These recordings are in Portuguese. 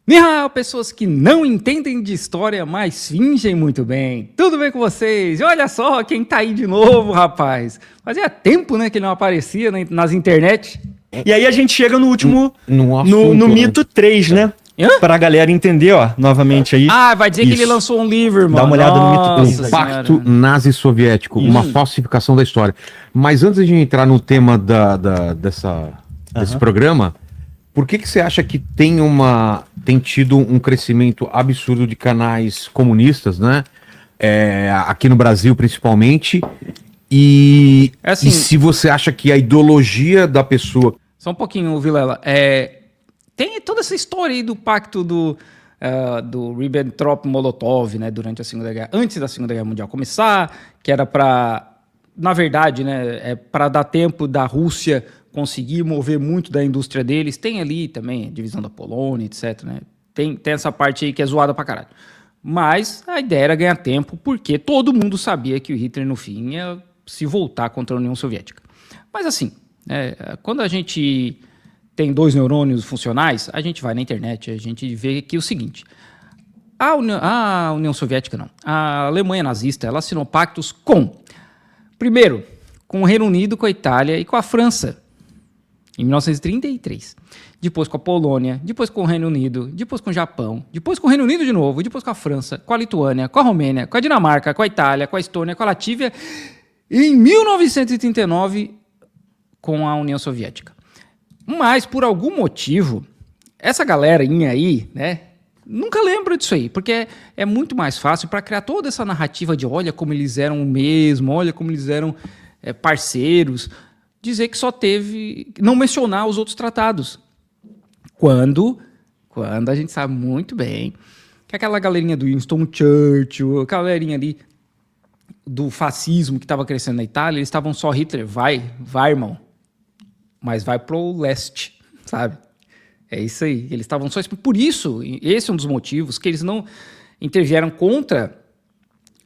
Nihao, pessoas que não entendem de história, mas fingem muito bem. Tudo bem com vocês? E olha só quem tá aí de novo, rapaz. Fazia tempo, né, que ele não aparecia nas internet. E aí a gente chega no último, assunto, no mito 3, né? Hã? Pra galera entender, ó, novamente aí. Ah, vai dizer que ele lançou um livro, irmão. Dá uma olhada no mito Nossa O Pacto Senhora. Nazi-Soviético, uma falsificação da história. Mas antes de entrar no tema desse programa, por que você acha que tem tido um crescimento absurdo de canais comunistas, né? Aqui no Brasil, principalmente. E se você acha que a ideologia da pessoa... Só um pouquinho, Vilela. Tem toda essa história aí do pacto do Ribbentrop-Molotov, né, durante a Segunda Guerra, antes da Segunda Guerra Mundial começar, que era para, na verdade, né, para dar tempo da Rússia conseguir mover muito da indústria deles. Tem ali também a divisão da Polônia, etc, né? Tem essa parte aí que é zoada pra caralho. Mas a ideia era ganhar tempo, porque todo mundo sabia que o Hitler, no fim, ia se voltar contra a União Soviética. Mas assim, quando a gente tem dois neurônios funcionais, a gente vai na internet, a gente vê que o seguinte: a União Soviética não, a Alemanha nazista, ela assinou pactos primeiro, com o Reino Unido, com a Itália e com a França, em 1933. Depois com a Polônia, depois com o Reino Unido, depois com o Japão, depois com o Reino Unido de novo, depois com a França, com a Lituânia, com a Romênia, com a Dinamarca, com a Itália, com a Estônia, com a Latívia, e em 1939 com a União Soviética. Mas, por algum motivo, essa galerinha aí, né, nunca lembra disso aí, porque é muito mais fácil para criar toda essa narrativa de olha como eles eram o mesmo, olha como eles eram parceiros, dizer que só teve... não mencionar os outros tratados. Quando a gente sabe muito bem que aquela galerinha do Winston Churchill, aquela galerinha ali do fascismo que estava crescendo na Itália, eles estavam só Hitler, vai, irmão, mas vai pro leste, sabe? É isso aí, eles estavam só... Por isso, esse é um dos motivos que eles não intervieram contra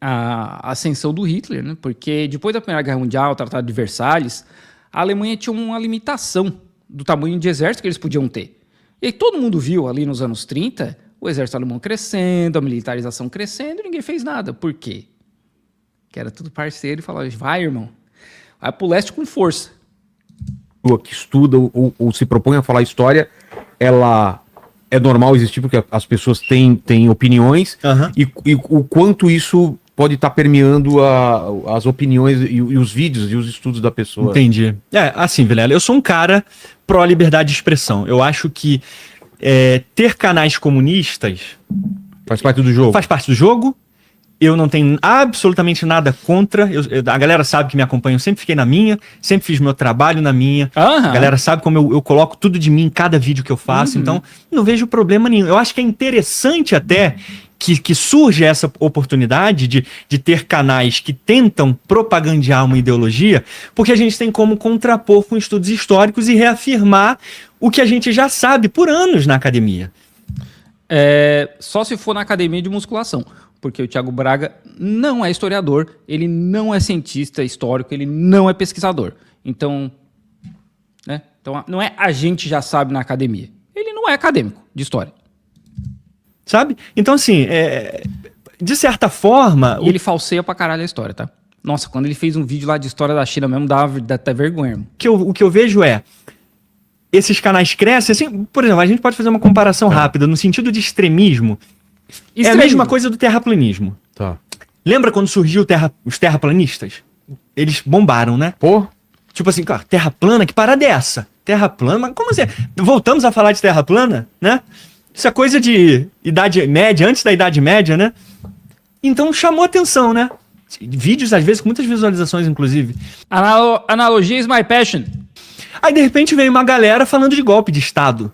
a ascensão do Hitler, né? Porque depois da Primeira Guerra Mundial, o Tratado de Versalhes, a Alemanha tinha uma limitação do tamanho de exército que eles podiam ter. E todo mundo viu ali nos anos 30 o exército alemão crescendo, a militarização crescendo, e ninguém fez nada. Por quê? Que era tudo parceiro e falava, vai, irmão, vai pro leste com força. Que estuda ou se propõe a falar história, ela é normal existir porque as pessoas têm opiniões e o quanto isso pode estar permeando as opiniões e os vídeos e os estudos da pessoa. Entendi. Assim, Vilela, eu sou um cara pró-liberdade de expressão. Eu acho que ter canais comunistas... Faz parte do jogo. Faz parte do jogo. Eu não tenho absolutamente nada contra. A galera sabe que me acompanha. Eu sempre fiquei na minha, sempre fiz meu trabalho na minha. A galera sabe como eu coloco tudo de mim em cada vídeo que eu faço. Então, não vejo problema nenhum. Eu acho que é interessante até que surge essa oportunidade de ter canais que tentam propagandear uma ideologia, porque a gente tem como contrapor com estudos históricos e reafirmar o que a gente já sabe por anos na academia. Só se for na academia de musculação. Porque o Thiago Braga não é historiador, ele não é cientista histórico, ele não é pesquisador. Então, né? Então, não é a gente já sabe na academia. Ele não é acadêmico de história. Sabe? Então, assim, de certa forma... E ele falseia pra caralho a história, tá? Nossa, quando ele fez um vídeo lá de história da China mesmo, dá até vergonha, irmão. O que eu vejo esses canais crescem, assim, por exemplo, a gente pode fazer uma comparação rápida, no sentido de extremismo. É a mesma coisa do terraplanismo. Tá. Lembra quando surgiu os terraplanistas? Eles bombaram, né? Pô. Tipo assim, cara, terra plana, que parada é essa? Terra plana? Mas como assim? Voltamos a falar de terra plana, né? Isso é coisa de Idade Média, antes da Idade Média, né? Então chamou atenção, né? Vídeos, às vezes, com muitas visualizações, inclusive. Analogia is my passion. Aí, de repente, veio uma galera falando de golpe de Estado.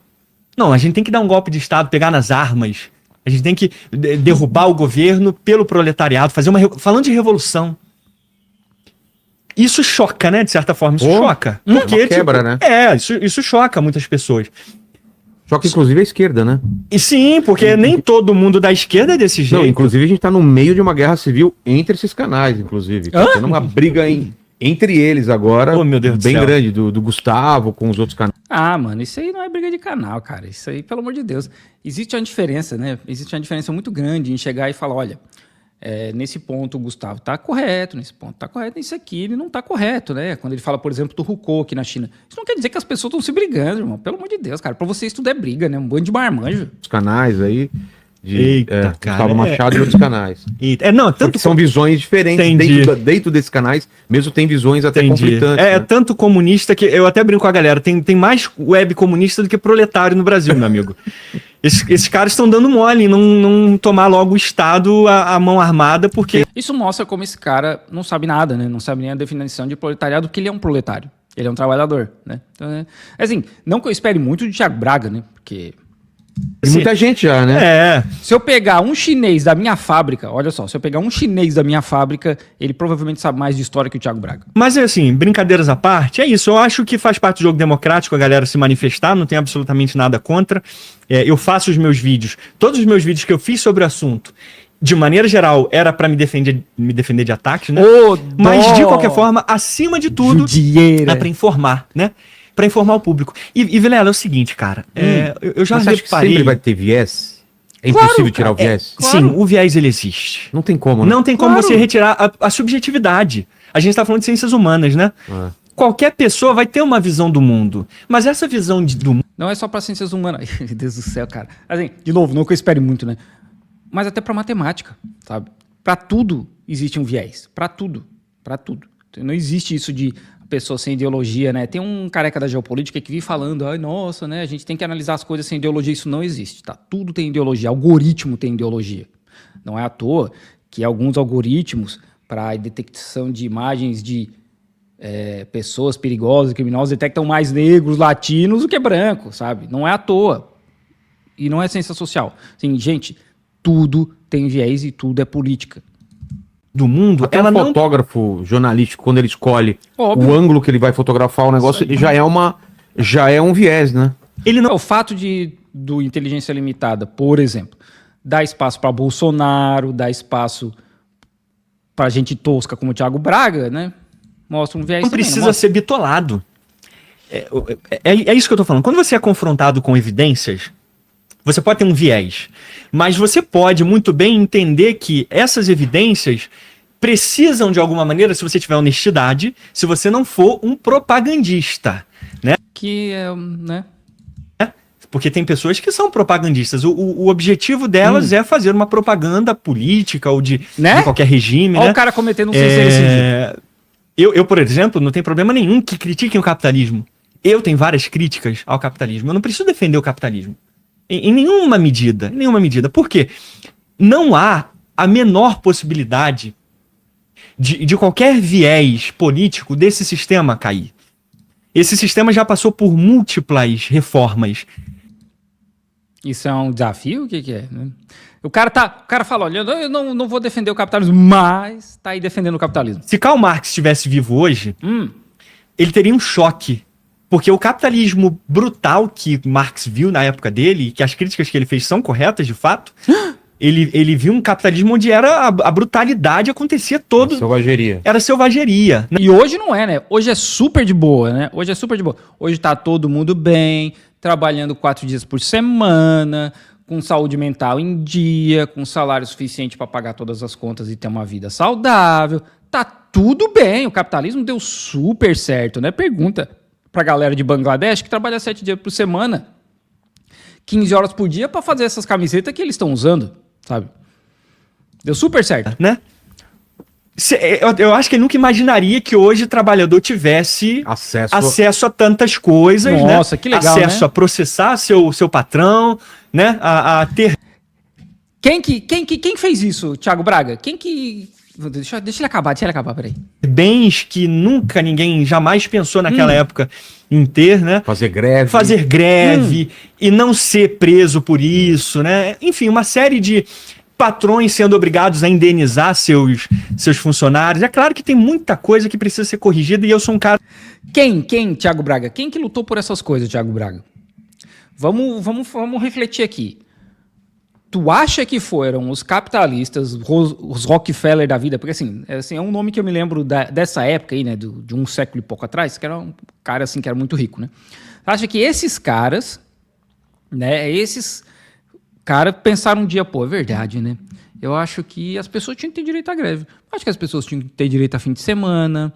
Não, a gente tem que dar um golpe de Estado, pegar nas armas. A gente tem que derrubar o governo pelo proletariado, falando de revolução. Isso choca, né? De certa forma, isso choca. Porque, quebra, né? Isso choca muitas pessoas. Choca, inclusive, a esquerda, né? E sim, porque nem todo mundo da esquerda é desse jeito. Não, inclusive, a gente tá no meio de uma guerra civil entre esses canais, inclusive. Tá tendo uma briga entre eles agora, meu Deus bem grande, do Gustavo com os outros canais. Ah, mano, isso aí não é briga de canal, cara. Isso aí, pelo amor de Deus. Existe uma diferença, né? Existe uma diferença muito grande em chegar e falar, olha, nesse ponto o Gustavo tá correto, nesse ponto tá correto, nesse aqui ele não tá correto, né? Quando ele fala, por exemplo, do Hukou aqui na China. Isso não quer dizer que as pessoas estão se brigando, irmão. Pelo amor de Deus, cara. Pra vocês tudo é briga, né? Um bando de marmanjo. Os canais aí... Eita, Gustavo Machado e outros canais. Tanto são visões diferentes dentro desses canais, mesmo tem visões até conflitantes. É tanto comunista que eu até brinco com a galera, tem mais web comunista do que proletário no Brasil, meu amigo. Esses caras estão dando mole em não tomar logo o Estado a mão armada, porque... Isso mostra como esse cara não sabe nada, né? Não sabe nem a definição de proletariado, porque ele é um proletário. Ele é um trabalhador, né? Então, assim, não que eu espere muito de Thiago Braga, né? Porque... muita gente já, né? Se eu pegar um chinês da minha fábrica, olha só, se eu pegar um chinês da minha fábrica, ele provavelmente sabe mais de história que o Thiago Braga. Mas assim, brincadeiras à parte, é isso. Eu acho que faz parte do jogo democrático a galera se manifestar, não tem absolutamente nada contra. Eu faço os meus vídeos, todos os meus vídeos que eu fiz sobre o assunto, de maneira geral, era pra me defender de ataques, né? Mas de qualquer forma, acima de tudo, é pra informar, né? Pra informar o público. E Vilela, é o seguinte, cara. Eu já reparei... que sempre vai ter viés? É impossível tirar o viés? Sim, o viés ele existe. Não tem como, né? Não tem como você retirar a subjetividade. A gente tá falando de ciências humanas, né? Qualquer pessoa vai ter uma visão do mundo. Mas essa visão do mundo... Não é só pra ciências humanas. Meu Deus do céu, cara. Assim, de novo, não que eu espere muito, né? Mas até pra matemática, sabe? Pra tudo existe um viés. Pra tudo. Pra tudo. Não existe isso de... pessoa sem ideologia, né? Tem um careca da geopolítica que vive falando, ai, nossa, né? A gente tem que analisar as coisas sem ideologia. Isso não existe, tá? Tudo tem ideologia. Algoritmo tem ideologia. Não é à toa que alguns algoritmos para detecção de imagens de pessoas perigosas, criminosas, detectam mais negros, latinos do que brancos, sabe? Não é à toa. E não é ciência social. Assim, gente, tudo tem viés e tudo é política. Do mundo, até o fotógrafo jornalístico, quando ele escolhe o ângulo que ele vai fotografar o negócio, ele já é um viés, né? Ele não... O fato do inteligência limitada, por exemplo, dar espaço para Bolsonaro, dar espaço para gente tosca como o Thiago Braga, né? Mostra um viés. Não precisa ser bitolado. É isso que eu tô falando. Quando você é confrontado com evidências, você pode ter um viés, mas você pode muito bem entender que essas evidências precisam, de alguma maneira, se você tiver honestidade, se você não for um propagandista, né? Que é, né? Porque tem pessoas que são propagandistas. O objetivo delas é fazer uma propaganda política ou de qualquer regime. Olha o cara cometendo um sincero. Eu, por exemplo, não tenho problema nenhum que critiquem o capitalismo. Eu tenho várias críticas ao capitalismo. Eu não preciso defender o capitalismo. Em nenhuma medida. Por quê? Não há a menor possibilidade de qualquer viés político desse sistema cair. Esse sistema já passou por múltiplas reformas. Isso é um desafio? O que é? O cara fala, olha, eu não vou defender o capitalismo, mas tá aí defendendo o capitalismo. Se Karl Marx estivesse vivo hoje, ele teria um choque. Porque o capitalismo brutal que Marx viu na época dele, que as críticas que ele fez são corretas, de fato, ele viu um capitalismo onde a brutalidade acontecia todo. Selvageria. Era selvageria. E hoje não é, né? Hoje é super de boa, né? Hoje tá todo mundo bem, trabalhando 4 dias por semana, com saúde mental em dia, com salário suficiente para pagar todas as contas e ter uma vida saudável. Tá tudo bem, o capitalismo deu super certo, né? Pergunta pra galera de Bangladesh que trabalha 7 dias por semana, 15 horas por dia para fazer essas camisetas que eles estão usando, sabe? Deu super certo. Né? Eu acho que ele nunca imaginaria que hoje o trabalhador tivesse acesso a tantas coisas. Nossa, né? Que legal, acesso a processar seu patrão, né? A ter... Quem fez isso, Thiago Braga? Deixa ele acabar, peraí. Bens que nunca ninguém jamais pensou naquela época em ter, né? Fazer greve e não ser preso por isso, né? Enfim, uma série de patrões sendo obrigados a indenizar seus funcionários. É claro que tem muita coisa que precisa ser corrigida e eu sou um cara... Quem, Thiago Braga? Quem que lutou por essas coisas, Thiago Braga? Vamos refletir aqui. Tu acha que foram os capitalistas, os Rockefeller da vida, porque assim, é um nome que eu me lembro dessa época aí, né, de um século e pouco atrás, que era um cara assim que era muito rico, né? Tu acha que esses caras, né, pensaram um dia, pô, é verdade, né? Eu acho que as pessoas tinham que ter direito à greve. Eu acho que as pessoas tinham que ter direito a fim de semana.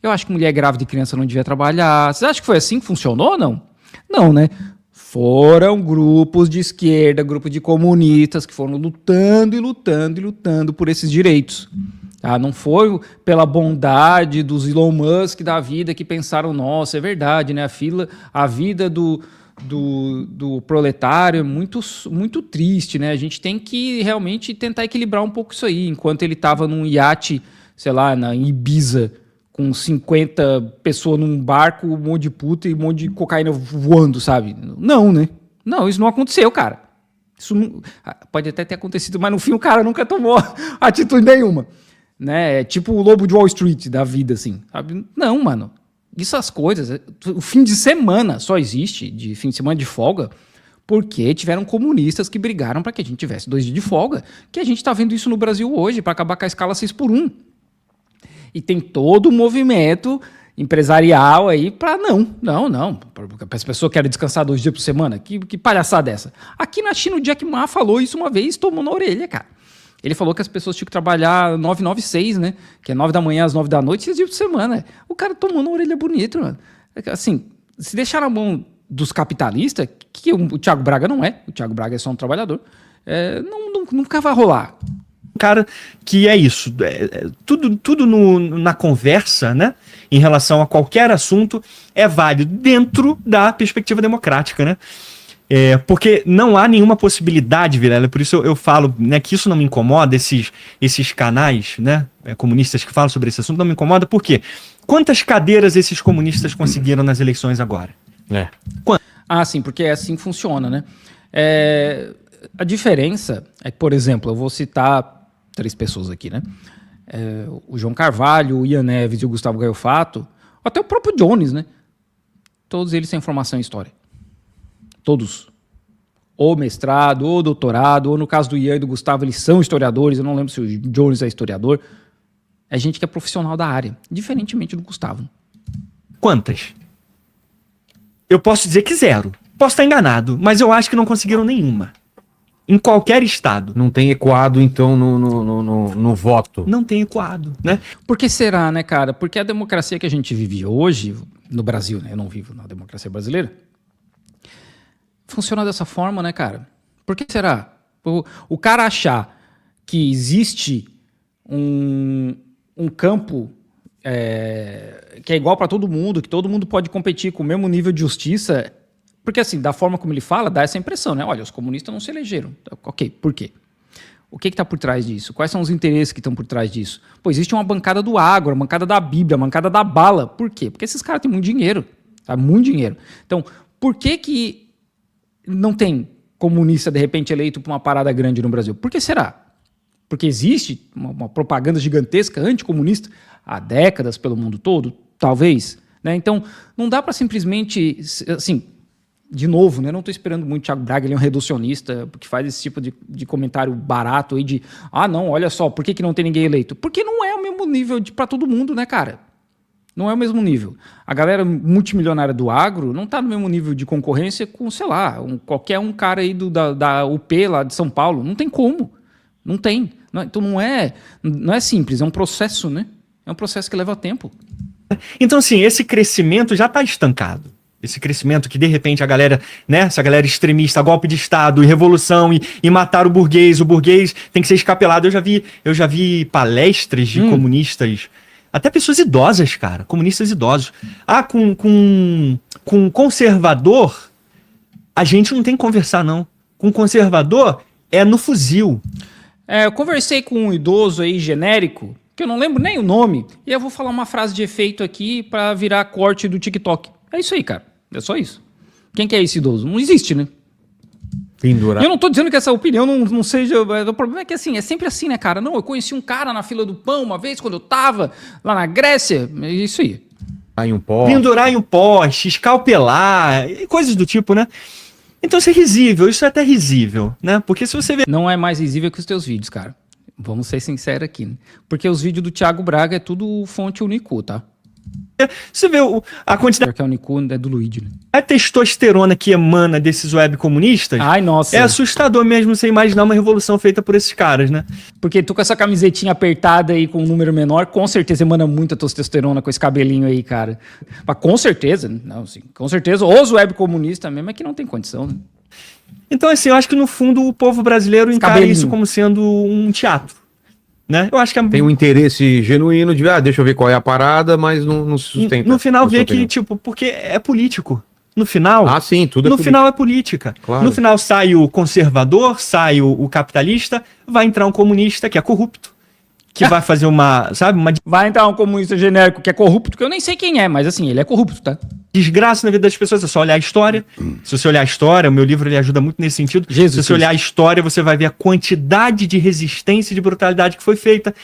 Eu acho que mulher grávida e criança não devia trabalhar. Vocês acham que foi assim que funcionou ou não? Não, né? Foram grupos de esquerda, grupos de comunistas que foram lutando e lutando e lutando por esses direitos. Tá? Não foi pela bondade dos Elon Musk da vida que pensaram, nossa, é verdade, né? A vida do proletário é muito, muito triste, né? A gente tem que realmente tentar equilibrar um pouco isso aí. Enquanto ele estava num iate, sei lá, em Ibiza, com 50 pessoas num barco, um monte de puta e um monte de cocaína voando, sabe? Não, né? Não, isso não aconteceu, cara. Isso não, pode até ter acontecido, mas no fim o cara nunca tomou atitude nenhuma. Né? É tipo o lobo de Wall Street da vida, assim. Sabe? Não, mano. Essas coisas, o fim de semana só existe, de fim de semana de folga, porque tiveram comunistas que brigaram para que a gente tivesse 2 dias de folga, que a gente está vendo isso no Brasil hoje, para acabar com a escala 6x1. E tem todo o movimento empresarial aí para não. As pessoas querem descansar 2 dias por semana. Que palhaçada é essa? Aqui na China, o Jack Ma falou isso uma vez, tomou na orelha, cara. Ele falou que as pessoas tinham que trabalhar 996, né? Que é 9 da manhã às 9 da noite, 6 dias por semana. O cara tomou na orelha bonito, mano. Assim, se deixar na mão dos capitalistas, que o Thiago Braga não é. O Thiago Braga é só um trabalhador. Nunca vai rolar. Cara, que é isso, tudo na conversa, né, em relação a qualquer assunto, é válido dentro da perspectiva democrática, né, porque não há nenhuma possibilidade, Vilela, por isso eu falo, né, que isso não me incomoda, esses canais, né, comunistas que falam sobre esse assunto, não me incomoda, por quê? Quantas cadeiras esses comunistas conseguiram nas eleições agora? Sim, porque é assim que funciona, né, a diferença é que, por exemplo, eu vou citar 3 pessoas aqui, né? O João Carvalho, o Ian Neves e o Gustavo Gaiofato, até o próprio Jones, né? Todos eles têm formação em história. Todos. Ou mestrado, ou doutorado, ou no caso do Ian e do Gustavo, eles são historiadores, eu não lembro se o Jones é historiador. É gente que é profissional da área, diferentemente do Gustavo. Quantas? Eu posso dizer que 0. Posso estar enganado, mas eu acho que não conseguiram nenhuma. Em qualquer estado. Não tem ecoado, então, no voto. Não tem ecoado, né? Por que será, né, cara? Porque a democracia que a gente vive hoje, no Brasil, né? Eu não vivo na democracia brasileira. Funciona dessa forma, né, cara? Por que será? O cara achar que existe um campo que é igual para todo mundo, que todo mundo pode competir com o mesmo nível de justiça... Porque, assim, da forma como ele fala, dá essa impressão, né? Olha, os comunistas não se elegeram. Ok, por quê? O que está por trás disso? Quais são os interesses que estão por trás disso? Pô, existe uma bancada do agro, uma bancada da Bíblia, uma bancada da bala. Por quê? Porque esses caras têm muito dinheiro. Tá? Muito dinheiro. Então, por que não tem comunista, de repente, eleito para uma parada grande no Brasil? Por que será? Porque existe uma propaganda gigantesca anticomunista há décadas pelo mundo todo? Talvez. Né? Então, não dá para simplesmente... assim, de novo, né? Não estou esperando muito o Thiago Braga, ele é um reducionista, que faz esse tipo de comentário barato aí de não, olha só, por que não tem ninguém eleito? Porque não é o mesmo nível para todo mundo, né, cara? Não é o mesmo nível. A galera multimilionária do agro não está no mesmo nível de concorrência com, sei lá, qualquer um cara aí da UP lá de São Paulo. Não tem como. Não tem. Então não é simples, é um processo, né? É um processo que leva tempo. Então, assim, esse crescimento já está estancado. Esse crescimento que, de repente, a galera, né, essa galera extremista, golpe de Estado e revolução e matar o burguês tem que ser escapelado. Eu já vi palestras de comunistas, até pessoas idosas, cara, comunistas idosos. Com conservador, a gente não tem que conversar, não. Com conservador, é no fuzil. Eu conversei com um idoso aí, genérico, que eu não lembro nem o nome, e eu vou falar uma frase de efeito aqui para virar corte do TikTok. É isso aí, cara. É só isso. Quem que é esse idoso? Não existe, né? Pendurar. E eu não tô dizendo que essa opinião não seja... O problema é que assim, é sempre assim, né, cara? Não, eu conheci um cara na fila do pão uma vez, quando eu tava lá na Grécia. É isso aí. Pendurar em um poste, escalpelar, coisas do tipo, né? Então isso é risível, isso é até risível, né? Porque se você vê... Não é mais risível que os teus vídeos, cara. Vamos ser sinceros aqui, né? Porque os vídeos do Thiago Braga é tudo fonte Unicu, tá? Você vê a quantidade... Porque a Unicu é do Luigi, né? A testosterona que emana desses web comunistas... Ai, nossa. É assustador mesmo você imaginar uma revolução feita por esses caras, né? Porque tu com essa camisetinha apertada aí com um número menor, com certeza emana muita testosterona com esse cabelinho aí, cara. Mas com certeza, não, sim, com certeza. Os web comunistas mesmo é que não tem condição, né? Então, assim, eu acho que no fundo o povo brasileiro encara isso como sendo um teatro, né? Eu acho que tem um interesse genuíno de, deixa eu ver qual é a parada, mas não se sustenta. No final vê que, tipo, porque é político. No final... sim, tudo é político. No final é política. Claro. No final sai o conservador, sai o capitalista, vai entrar um comunista que é corrupto, que vai fazer Vai entrar um comunista genérico que é corrupto, que eu nem sei quem é, mas assim, ele é corrupto, tá? Desgraça na vida das pessoas, é só olhar a história. Se você olhar a história, o meu livro ele ajuda muito nesse sentido. Se você olhar a história, você vai ver a quantidade de resistência e de brutalidade que foi feita.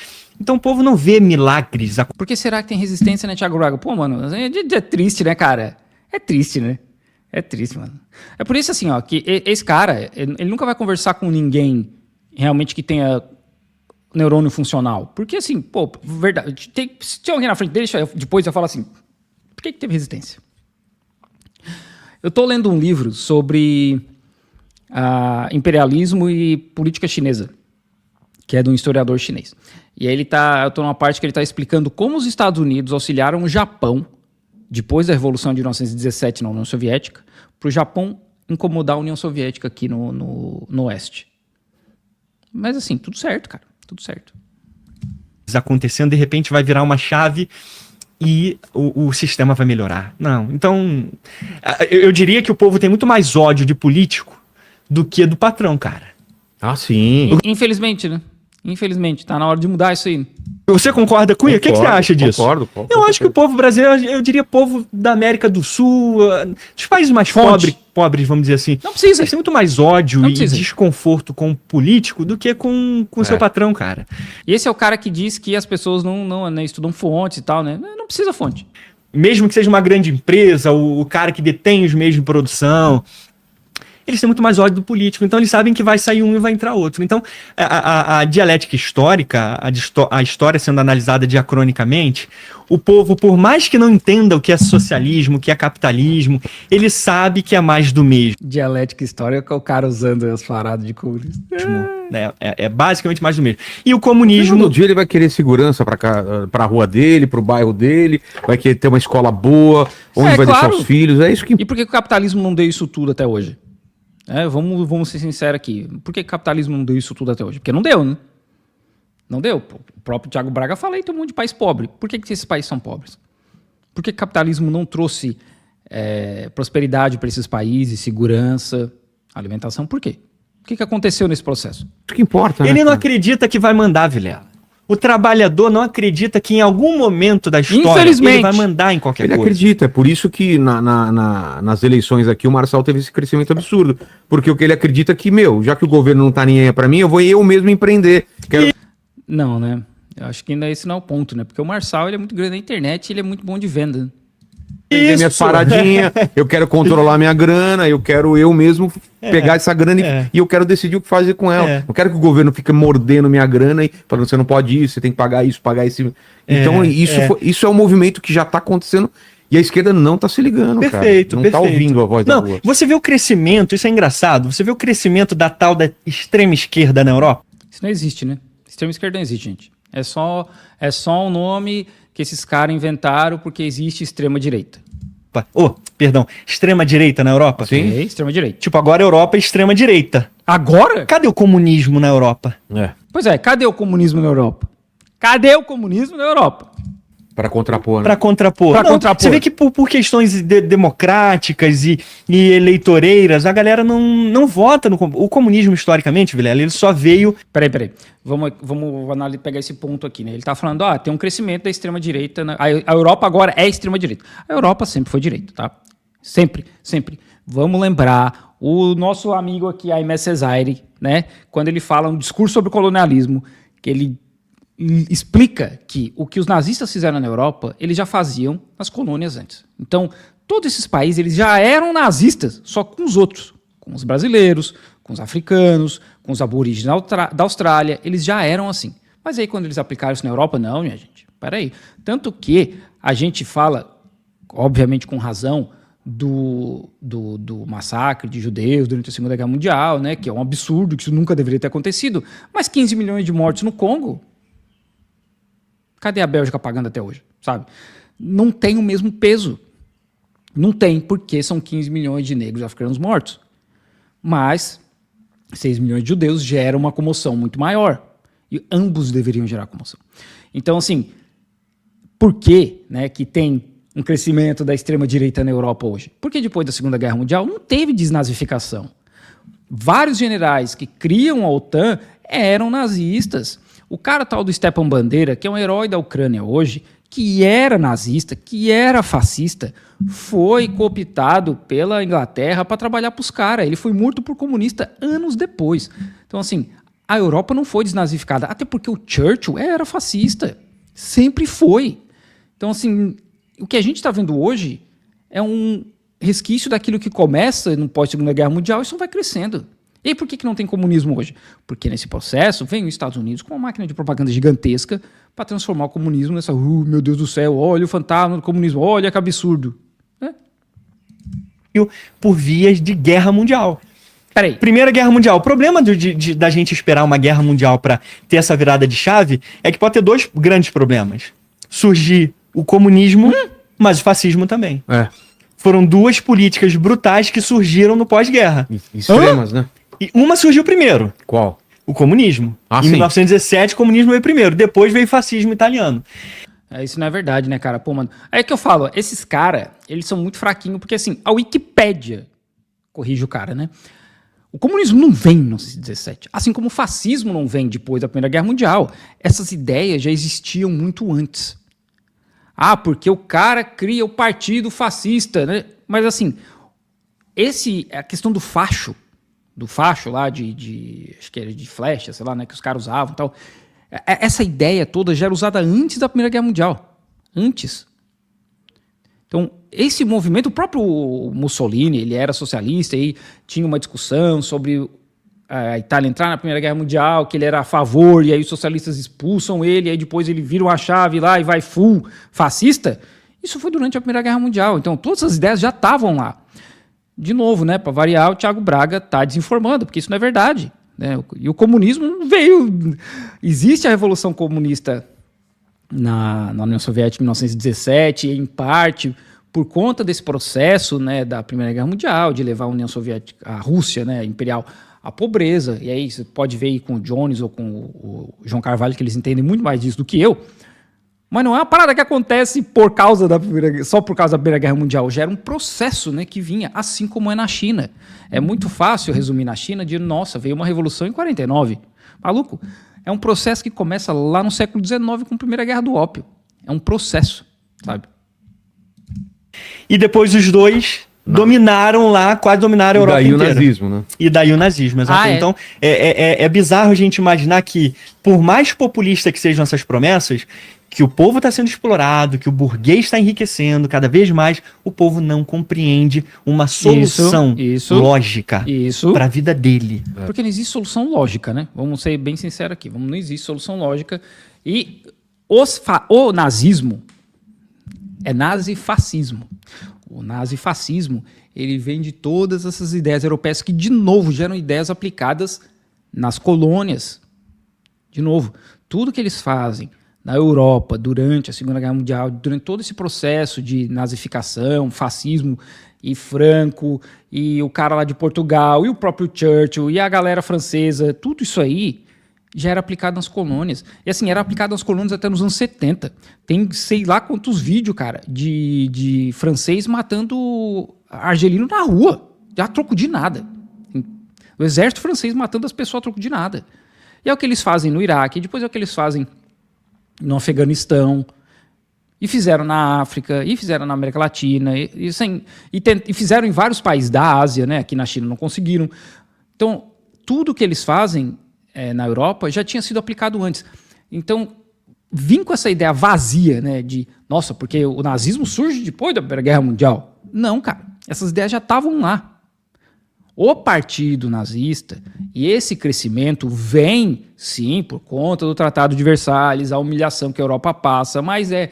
Então o povo não vê milagres. Por que será que tem resistência, né, Thiago Braga? Pô, mano, é triste, né, cara? É triste, né? É triste, mano. É por isso, assim, ó, que esse cara, ele nunca vai conversar com ninguém realmente que tenha neurônio funcional. Porque, assim, pô, verdade, se tem alguém na frente dele, depois eu falo assim, por que teve resistência? Eu tô lendo um livro sobre imperialismo e política chinesa, que é de um historiador chinês. E aí eu tô numa parte que ele está explicando como os Estados Unidos auxiliaram o Japão, depois da Revolução de 1917 na União Soviética, para o Japão incomodar a União Soviética aqui no Oeste. Mas assim, tudo certo, cara. Tudo certo. Acontecendo, de repente vai virar uma chave e o sistema vai melhorar. Não, então eu diria que o povo tem muito mais ódio de político do que do patrão, cara. Sim. Infelizmente, né? Infelizmente, tá na hora de mudar isso aí. Você concorda com isso? O que você acha disso? Concordo. Eu acho que o povo brasileiro, eu diria povo da América do Sul, dos países mais pobres, vamos dizer assim. Não precisa. Tem muito mais ódio e desconforto com o político do que com o seu patrão, cara. E esse é o cara que diz que as pessoas não estudam fontes e tal, né? Não precisa fonte. Mesmo que seja uma grande empresa, o cara que detém os meios de produção... Eles têm muito mais ódio do político, então eles sabem que vai sair um e vai entrar outro. Então, a dialética histórica, a história sendo analisada diacronicamente, o povo, por mais que não entenda o que é socialismo, o que é capitalismo, ele sabe que é mais do mesmo. Dialética histórica é o cara usando as paradas de comunismo. É basicamente mais do mesmo. E o comunismo... No dia ele vai querer segurança pra rua dele, pro bairro dele, vai querer ter uma escola boa, onde vai deixar os filhos, é isso que... E por que o capitalismo não deu isso tudo até hoje? Vamos ser sinceros aqui. Por que o capitalismo não deu isso tudo até hoje? Porque não deu, né? Não deu. O próprio Thiago Braga fala aí, tem um monte de país pobre. Por que esses países são pobres? Por que o capitalismo não trouxe prosperidade para esses países, segurança, alimentação? Por quê? O que aconteceu nesse processo? O que importa, Ele não acredita que vai mandar, Vilela. O trabalhador não acredita que em algum momento da história ele vai mandar em qualquer coisa. Ele acredita, é por isso que nas eleições aqui o Marçal teve esse crescimento absurdo. Porque o que ele acredita é que, já que o governo não tá nem aí pra mim, eu vou eu mesmo empreender. Não, né? Eu acho que ainda esse não é o ponto, né? Porque o Marçal, ele é muito grande na internet e ele é muito bom de venda. Vender minhas paradinhas, eu quero controlar minha grana, eu quero eu mesmo pegar essa grana e eu quero decidir o que fazer com ela. Não quero que o governo fique mordendo minha grana e falando, você não pode isso, você tem que pagar isso, pagar esse... Então isso é um movimento que já tá acontecendo e a esquerda não tá se ligando, perfeito, cara. Não tá ouvindo a voz da rua. Você vê o crescimento, isso é engraçado, você vê o crescimento da tal da extrema esquerda na Europa? Isso não existe, né? Extrema esquerda não existe, gente. É só um nome que esses caras inventaram porque existe extrema-direita. Perdão, extrema-direita na Europa? Sim, extrema-direita. Tipo, agora a Europa é extrema-direita. Agora? Cadê o comunismo na Europa? Pois é, cadê o comunismo na Europa? Cadê o comunismo na Europa? Para contrapor, né? Para contrapor. Você vê que por questões democráticas e eleitoreiras, a galera não vota no o comunismo historicamente, Vilela, ele só veio... Peraí. Vamos pegar esse ponto aqui, né? Ele tá falando, tem um crescimento da extrema-direita. A Europa agora é extrema-direita. A Europa sempre foi direita, tá? Sempre. Vamos lembrar, o nosso amigo aqui, Aimé Césaire, né? Quando ele fala um discurso sobre colonialismo, que ele explica que o que os nazistas fizeram na Europa, eles já faziam nas colônias antes. Então, todos esses países, eles já eram nazistas, só com os outros. com os brasileiros, com os africanos, com os aborígenes da Austrália, eles já eram assim. Mas aí quando eles aplicaram isso na Europa, não, minha gente, peraí. Tanto que a gente fala, obviamente com razão, do massacre de judeus durante a Segunda Guerra Mundial, né, que é um absurdo, que isso nunca deveria ter acontecido, mas 15 milhões de mortos no Congo, cadê a Bélgica pagando até hoje, sabe? Não tem o mesmo peso. Não tem, porque são 15 milhões de negros africanos mortos. Mas 6 milhões de judeus geram uma comoção muito maior. E ambos deveriam gerar comoção. Então, assim, por que, né, que tem um crescimento da extrema-direita na Europa hoje? Porque depois da Segunda Guerra Mundial não teve desnazificação. Vários generais que criam a OTAN eram nazistas. O cara tal do Stepan Bandeira, que é um herói da Ucrânia hoje, que era nazista, que era fascista, foi cooptado pela Inglaterra para trabalhar para os caras. Ele foi morto por comunista anos depois. Então, assim, a Europa não foi desnazificada, até porque o Churchill era fascista. Sempre foi. Então, assim, o que a gente está vendo hoje é um resquício daquilo que começa no pós-Segunda Guerra Mundial e só vai crescendo. E aí, por que não tem comunismo hoje? Porque nesse processo vem os Estados Unidos com uma máquina de propaganda gigantesca para transformar o comunismo nessa, meu Deus do céu, olha o fantasma do comunismo, olha que absurdo. Por vias de guerra mundial. Peraí. Primeira Guerra Mundial. O problema da gente esperar uma guerra mundial para ter essa virada de chave é que pode ter dois grandes problemas. Surgir o comunismo, mas o fascismo também. Foram duas políticas brutais que surgiram no pós-guerra. Extremas, né? E uma surgiu primeiro. Qual? O comunismo. Em sim. 1917, o comunismo veio primeiro. Depois veio o fascismo italiano. Isso não é verdade, né, cara? Pô, mano. Aí que eu falo, esses caras, eles são muito fraquinhos, porque assim, a Wikipédia corrige o cara, né? O comunismo não vem em 1917, assim como o fascismo não vem depois da Primeira Guerra Mundial. Essas ideias já existiam muito antes. Porque o cara cria o partido fascista, né? Mas assim, a questão do facho lá acho que era de flecha, sei lá, né, que os caras usavam e tal, essa ideia toda já era usada antes da Primeira Guerra Mundial. Antes. Então, esse movimento, o próprio Mussolini, ele era socialista e tinha uma discussão sobre a Itália entrar na Primeira Guerra Mundial, que ele era a favor, e aí os socialistas expulsam ele, e aí depois ele vira uma chave lá e vai full fascista. Isso foi durante a Primeira Guerra Mundial. Então, todas as ideias já estavam lá. De novo, né, para variar, o Thiago Braga está desinformando, porque isso não é verdade. Né? E o comunismo não veio... Existe a Revolução Comunista na União Soviética em 1917, em parte por conta desse processo, né, da Primeira Guerra Mundial, de levar a União Soviética, a Rússia, né, imperial, à pobreza. E aí você pode ver aí com o Jones ou com o João Carvalho, que eles entendem muito mais disso do que eu. Mas não é uma parada que acontece só por causa da Primeira Guerra Mundial. Já era um processo, né, que vinha, assim como é na China. É muito fácil resumir na China de, nossa, veio uma revolução em 49. Maluco, é um processo que começa lá no século XIX com a Primeira Guerra do Ópio. É um processo, sabe? E depois os dois dominaram lá, quase dominaram a Europa inteira. E daí o nazismo, né? E daí o nazismo, exatamente. Então, é bizarro a gente imaginar que, por mais populista que sejam essas promessas, que o povo está sendo explorado, que o burguês está enriquecendo cada vez mais, o povo não compreende uma solução lógica para a vida dele. Porque não existe solução lógica, né? Vamos ser bem sinceros aqui. Não existe solução lógica. E o nazismo é nazifascismo. O nazifascismo, ele vem de todas essas ideias europeias que, de novo, geram ideias aplicadas nas colônias. De novo, tudo que eles fazem na Europa, durante a Segunda Guerra Mundial, durante todo esse processo de nazificação, fascismo e Franco, e o cara lá de Portugal, e o próprio Churchill, e a galera francesa, tudo isso aí já era aplicado nas colônias. E assim, era aplicado nas colônias até nos anos 70. Tem sei lá quantos vídeos, cara, de francês matando argelino na rua, a troco de nada. O exército francês matando as pessoas a troco de nada. E é o que eles fazem no Iraque, e depois é o que eles fazem no Afeganistão, e fizeram na África, e fizeram na América Latina, e fizeram em vários países da Ásia, né? Aqui na China não conseguiram. Então, tudo que eles fazem na Europa já tinha sido aplicado antes. Então, vim com essa ideia vazia, né? De, nossa, porque o nazismo surge depois da Primeira Guerra Mundial. Não, cara. Essas ideias já estavam lá. o partido nazista, e esse crescimento vem, sim, por conta do Tratado de Versalhes, a humilhação que a Europa passa, mas é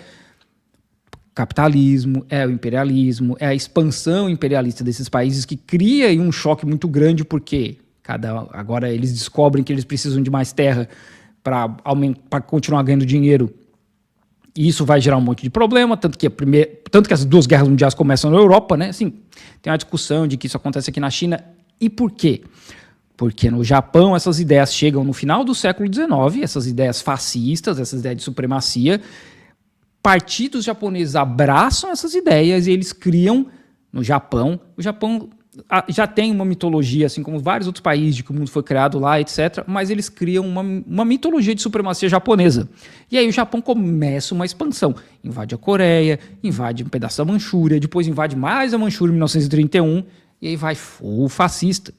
capitalismo, é o imperialismo, é a expansão imperialista desses países que cria um choque muito grande, porque agora eles descobrem que eles precisam de mais terra para continuar ganhando dinheiro, e isso vai gerar um monte de problema, tanto que as 2 guerras mundiais começam na Europa, né? Assim, tem uma discussão de que isso acontece aqui na China. E por quê? Porque no Japão essas ideias chegam no final do século XIX, essas ideias fascistas, essas ideias de supremacia. Partidos japoneses abraçam essas ideias e eles criam no Japão. O Japão já tem uma mitologia, assim como vários outros países, de que o mundo foi criado lá, etc. Mas eles criam uma mitologia de supremacia japonesa. E aí o Japão começa uma expansão. Invade a Coreia, invade um pedaço da Manchúria, depois invade mais a Manchúria em 1931, e aí vai full fascista.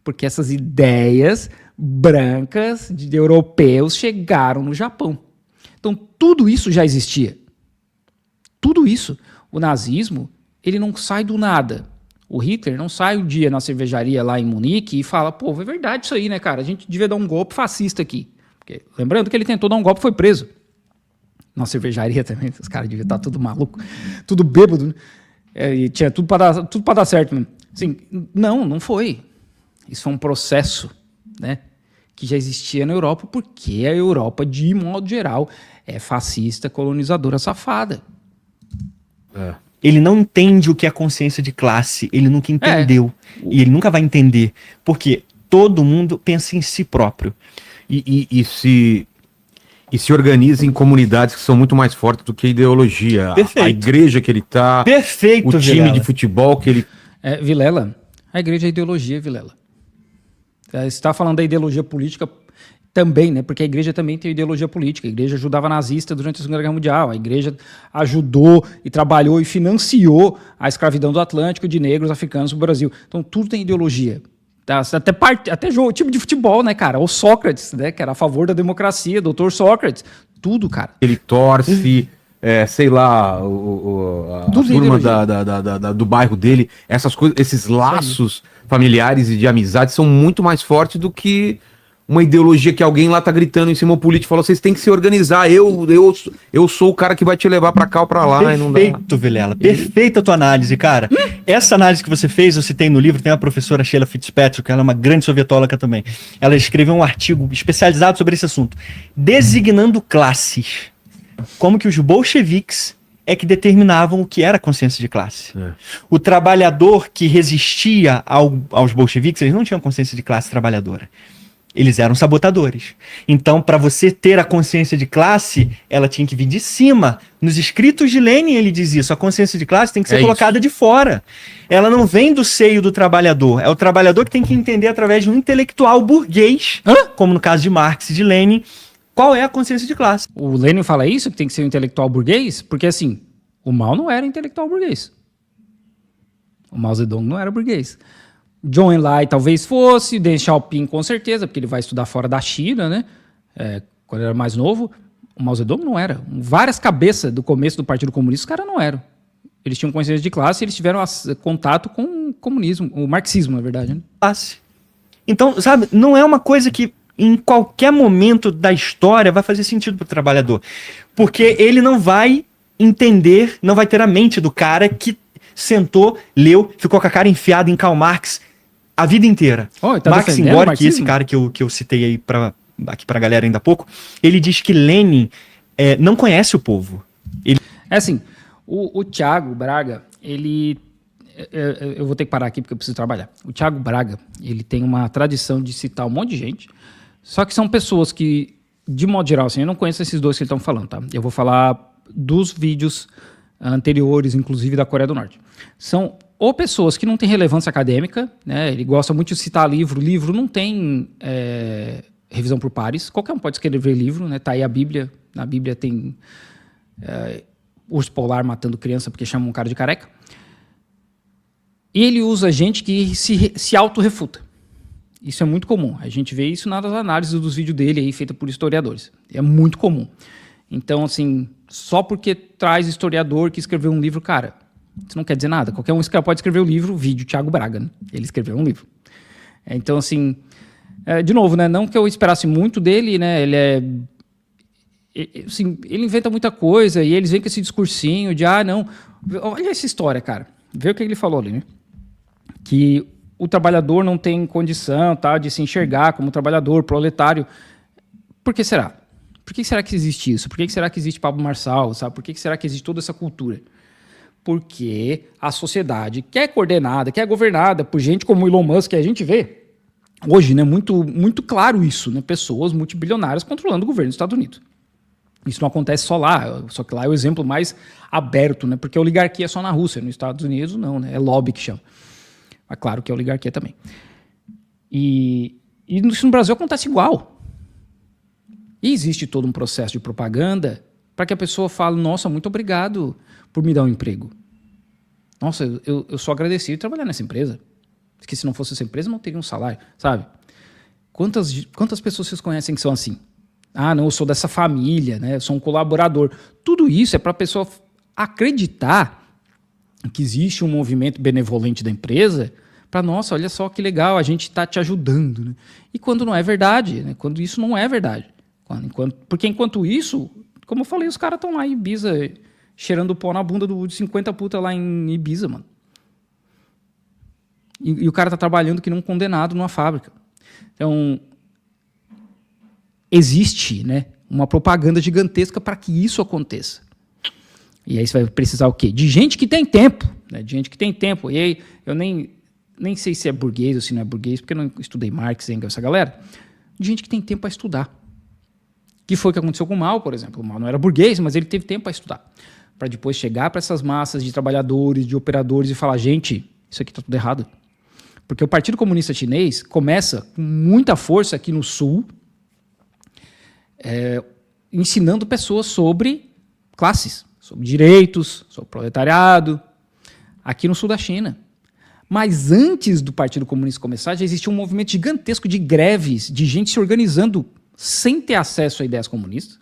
Porque essas ideias brancas de europeus chegaram no Japão. Então tudo isso já existia. Tudo isso. O nazismo, ele não sai do nada. O Hitler não sai um dia na cervejaria lá em Munique e fala, pô, é verdade isso aí, né, cara? A gente devia dar um golpe fascista aqui. Porque, lembrando que ele tentou dar um golpe e foi preso. Na cervejaria também, os caras deviam estar tudo maluco, tudo bêbado, né? E tinha tudo para dar certo mesmo. Assim, não foi. Isso foi um processo, né, que já existia na Europa, porque a Europa, de modo geral, é fascista, colonizadora, safada. Ele não entende o que é consciência de classe, ele nunca entendeu, e ele nunca vai entender, porque todo mundo pensa em si próprio. E se organiza em comunidades que são muito mais fortes do que a ideologia. Perfeito. A igreja que ele tá, Perfeito, o time Vilela. de futebol que ele... Vilela, a igreja é ideologia, Vilela. Você está falando da ideologia política também, né? Porque a igreja também tem ideologia política. A igreja ajudava nazista durante a Segunda Guerra Mundial. A igreja ajudou e trabalhou e financiou a escravidão do Atlântico de negros africanos no Brasil. Então tudo tem ideologia. Até jogo, tipo de futebol, né, cara? O Sócrates, né? Que era a favor da democracia, doutor Sócrates. Tudo, cara. Ele torce, sei lá, a turma do bairro dele, essas coisas, esses laços familiares e de amizade são muito mais fortes do que uma ideologia que alguém lá tá gritando em cima, o político falou, vocês têm que se organizar, eu sou o cara que vai te levar pra cá ou pra lá. Perfeito, Vilela, perfeita a tua análise, cara. Essa análise que você fez, eu citei no livro, tem a professora Sheila Fitzpatrick, ela é uma grande sovietóloga também. Ela escreveu um artigo especializado sobre esse assunto, designando classes. Como que os bolcheviques é que determinavam o que era consciência de classe. O trabalhador que resistia aos bolcheviques, eles não tinham consciência de classe trabalhadora. Eles eram sabotadores. Então, para você ter a consciência de classe, ela tinha que vir de cima. Nos escritos de Lenin, ele diz isso. A consciência de classe tem que ser colocada de fora. Ela não vem do seio do trabalhador. É o trabalhador que tem que entender através de um intelectual burguês, como no caso de Marx e de Lenin, qual é a consciência de classe. O Lenin fala isso, que tem que ser um intelectual burguês? Porque, assim, o Mao não era intelectual burguês. O Mao Zedong não era burguês. Zhou Enlai talvez fosse, Deng Xiaoping com certeza, porque ele vai estudar fora da China, né? Quando ele era mais novo. O Mao Zedong não era. Várias cabeças do começo do Partido Comunista, os caras não eram. Eles tinham consciência de classe e eles tiveram contato com o comunismo, o marxismo, na verdade. Né? Classe. Então, sabe, não é uma coisa que em qualquer momento da história vai fazer sentido para o trabalhador. Porque ele não vai entender, não vai ter a mente do cara que sentou, leu, ficou com a cara enfiada em Karl Marx a vida inteira. Maxim Gorky, esse cara que eu citei aí aqui pra galera ainda há pouco, ele diz que Lenin não conhece o povo. É assim, o Thiago Braga, ele... Eu vou ter que parar aqui porque eu preciso trabalhar. O Thiago Braga, ele tem uma tradição de citar um monte de gente, só que são pessoas que, de modo geral, assim, eu não conheço esses dois que eles estão falando, tá? Eu vou falar dos vídeos anteriores, inclusive da Coreia do Norte. São ou pessoas que não têm relevância acadêmica, né? Ele gosta muito de citar livro. Livro não tem revisão por pares. Qualquer um pode escrever livro, né? Tá aí a Bíblia. Na Bíblia tem urso polar matando criança porque chama um cara de careca. E ele usa gente que se auto-refuta. Isso é muito comum. A gente vê isso nas análises dos vídeos dele aí, feita por historiadores. É muito comum. Então, assim, só porque traz historiador que escreveu um livro, cara, isso não quer dizer nada. Qualquer um pode escrever um livro, vídeo, Thiago Braga, né? Ele escreveu um livro. Então, assim, de novo, né? Não que eu esperasse muito dele, né? Assim, ele inventa muita coisa e eles vêm com esse discursinho de, não... Olha essa história, cara. Vê o que ele falou ali, né? Que o trabalhador não tem condição, tá, de se enxergar como trabalhador, proletário. Por que será? Por que será que existe isso? Por que será que existe Pablo Marçal? Sabe? Por que será que existe toda essa cultura? Porque a sociedade que é coordenada, que é governada por gente como Elon Musk, que a gente vê hoje, né, muito, muito claro isso, né, pessoas multibilionárias controlando o governo dos Estados Unidos. Isso não acontece só lá, só que lá é o exemplo mais aberto, né, porque a oligarquia é só na Rússia, nos Estados Unidos não, né, é lobby que chama. Mas claro que é oligarquia também. E isso no Brasil acontece igual. E existe todo um processo de propaganda para que a pessoa fale, nossa, muito obrigado por me dar um emprego. Nossa, eu sou agradecido de trabalhar nessa empresa. Porque se não fosse essa empresa, eu não teria um salário, sabe? Quantas pessoas vocês conhecem que são assim? Não, eu sou dessa família, né? Eu sou um colaborador. Tudo isso é para a pessoa acreditar que existe um movimento benevolente da empresa para, nossa, olha só que legal, a gente está te ajudando. Né? E quando não é verdade, né? Quando isso não é verdade. Porque enquanto isso, como eu falei, os caras estão lá em Ibiza cheirando pó na bunda de 50 puta lá em Ibiza, mano. E o cara tá trabalhando que nem um condenado numa fábrica. Então, existe, né, uma propaganda gigantesca para que isso aconteça. E aí você vai precisar o quê? De gente que tem tempo. Né? De gente que tem tempo. E aí eu nem sei se é burguês ou se não é burguês, porque eu não estudei Marx, Engels, essa galera. De gente que tem tempo para estudar. Que foi o que aconteceu com o Mao, por exemplo. O Mao não era burguês, mas ele teve tempo para estudar. Para depois chegar para essas massas de trabalhadores, de operadores e falar, gente, isso aqui está tudo errado. Porque o Partido Comunista Chinês começa com muita força aqui no Sul, ensinando pessoas sobre classes, sobre direitos, sobre proletariado, aqui no sul da China. Mas antes do Partido Comunista começar, já existia um movimento gigantesco de greves, de gente se organizando sem ter acesso a ideias comunistas,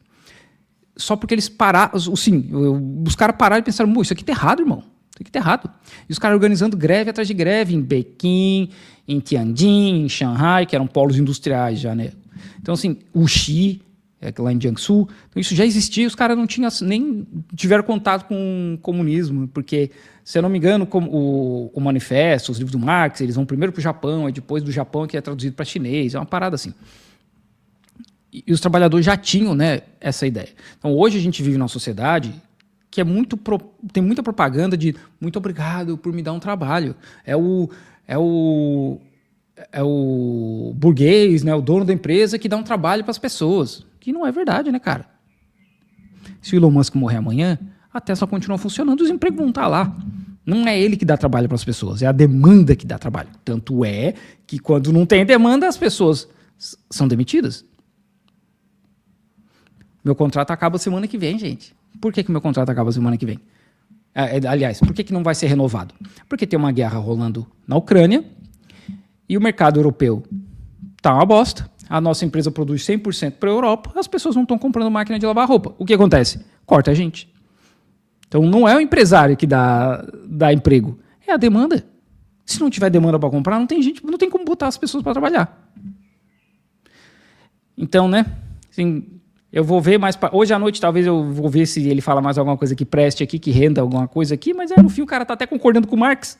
só porque eles pararam, sim, os caras pararam e pensaram, isso aqui tá errado, irmão, isso aqui tá errado. E os caras organizando greve atrás de greve, em Pequim, em Tianjin, em Shanghai, que eram polos industriais já, né? Então, assim, Wuxi, lá em Jiangsu, então isso já existia, os caras não tinham, nem tiveram contato com o comunismo, porque, se eu não me engano, o manifesto, os livros do Marx, eles vão primeiro para o Japão, aí depois do Japão que é traduzido para chinês, é uma parada assim. E os trabalhadores já tinham, né, essa ideia. Então, hoje a gente vive numa sociedade que tem muita propaganda de muito obrigado por me dar um trabalho. É o burguês, né, o dono da empresa que dá um trabalho para as pessoas. Que não é verdade, né, cara? Se o Elon Musk morrer amanhã, a Tesla continua funcionando, os empregos vão estar lá. Não é ele que dá trabalho para as pessoas, é a demanda que dá trabalho. Tanto é que quando não tem demanda, as pessoas são demitidas. Meu contrato acaba semana que vem, gente. Por que meu contrato acaba semana que vem? Aliás, por que não vai ser renovado? Porque tem uma guerra rolando na Ucrânia e o mercado europeu tá uma bosta. A nossa empresa produz 100% para a Europa, as pessoas não estão comprando máquina de lavar roupa. O que acontece? Corta a gente. Então não é o empresário que dá emprego, é a demanda. Se não tiver demanda para comprar, não tem como botar as pessoas para trabalhar. Então, né? Assim, eu vou ver mais... Hoje à noite, talvez eu vou ver se ele fala mais alguma coisa que preste aqui, que renda alguma coisa aqui, mas no fim o cara tá até concordando com o Marx.